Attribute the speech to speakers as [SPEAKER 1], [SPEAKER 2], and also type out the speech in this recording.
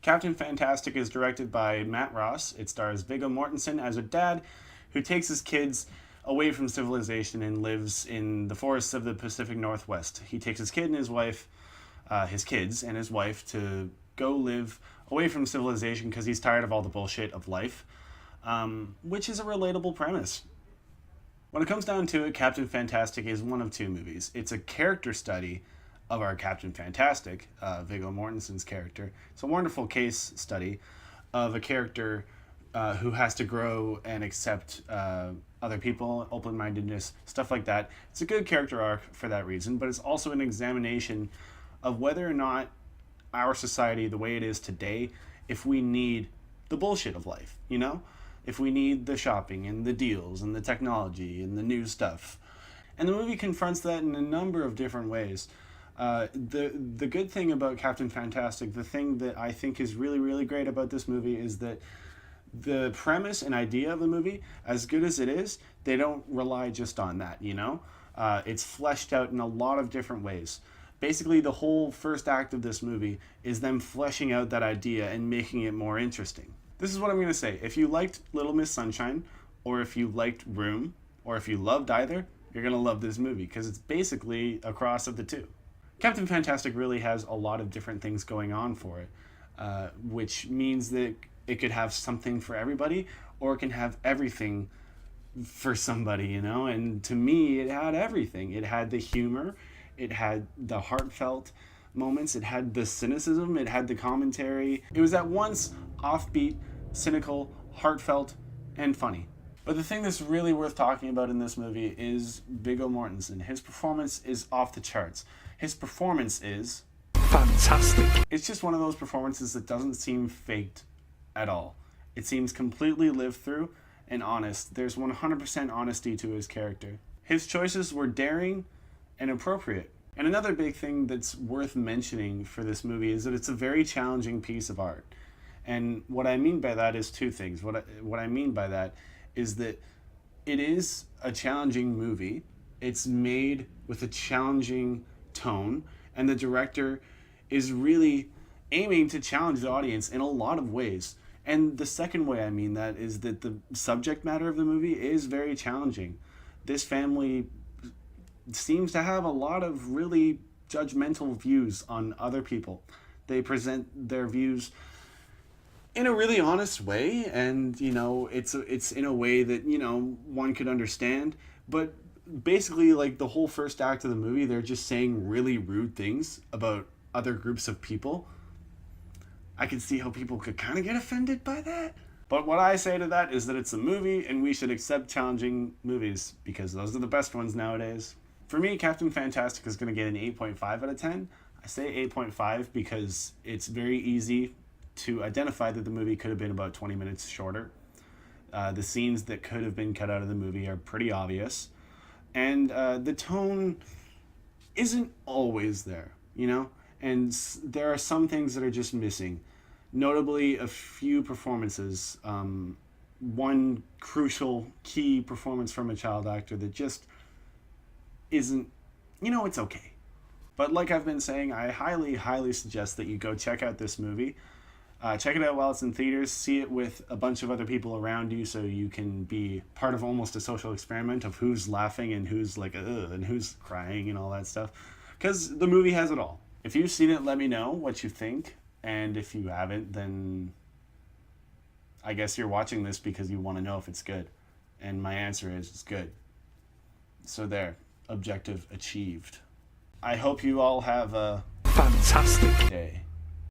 [SPEAKER 1] Captain Fantastic is directed by Matt Ross. It stars Viggo Mortensen as a dad who takes his kids away from civilization and lives in the forests of the Pacific Northwest. He takes his kid and his wife, his kids and his wife, to go live away from civilization because he's tired of all the bullshit of life, which is a relatable premise. When it comes down to it, Captain Fantastic is one of two movies. It's a character study of our Captain Fantastic, Viggo Mortensen's character. It's a wonderful case study of a character who has to grow and accept other people, open-mindedness, stuff like that. It's a good character arc for that reason, but it's also an examination of whether or not our society, the way it is today, if we need the bullshit of life, you know? If we need the shopping and the deals and the technology and the new stuff. And the movie confronts that in a number of different ways. The good thing about Captain Fantastic, the thing that I think is really, really great about this movie is that the premise and idea of the movie, as good as it is, they don't rely just on that, you know? It's fleshed out in a lot of different ways. Basically, the whole first act of this movie is them fleshing out that idea and making it more interesting. This is what I'm going to say. If you liked Little Miss Sunshine, or if you liked Room, or if you loved either, you're going to love this movie, because it's basically a cross of the two. Captain Fantastic really has a lot of different things going on for it, which means that it could have something for everybody, or it can have everything for somebody, you know? And to me, it had everything. It had the humor, it had the heartfelt moments, it had the cynicism, it had the commentary. It was at once offbeat, cynical, heartfelt, and funny. But the thing that's really worth talking about in this movie is Viggo Mortensen. His performance is off the charts. His performance is fantastic. It's just one of those performances that doesn't seem faked at all. It seems completely lived through and honest. There's 100% honesty to his character. His choices were daring and appropriate. And another big thing that's worth mentioning for this movie is that it's a very challenging piece of art. And what I mean by that is two things. What I mean by that is that it is a challenging movie. It's made with a challenging tone, and the director is really aiming to challenge the audience in a lot of ways. And the second way I mean that is that the subject matter of the movie is very challenging. This family seems to have a lot of really judgmental views on other people. They present their views in a really honest way, and you know, it's in a way that, you know, one could understand. But basically, like, the whole first act of the movie, they're just saying really rude things about other groups of people. I can see how people could kind of get offended by that. But what I say to that is that it's a movie and we should accept challenging movies, because those are the best ones nowadays. For me, Captain Fantastic is going to get an 8.5 out of 10. I say 8.5 because it's very easy to identify that the movie could have been about 20 minutes shorter. The scenes that could have been cut out of the movie are pretty obvious. And the tone isn't always there, you know? And there are some things that are just missing. Notably, a few performances. One crucial key performance from a child actor that just isn't, you know, it's okay. But like I've been saying, I highly, highly suggest that you go check out this movie. Check it out while it's in theaters. See it with a bunch of other people around you, so you can be part of almost a social experiment of who's laughing and who's like, ugh, and who's crying and all that stuff. Because the movie has it all. If you've seen it, let me know what you think. And if you haven't, then I guess you're watching this because you want to know if it's good. And my answer is it's good. So there, objective achieved. I hope you all have a fantastic day.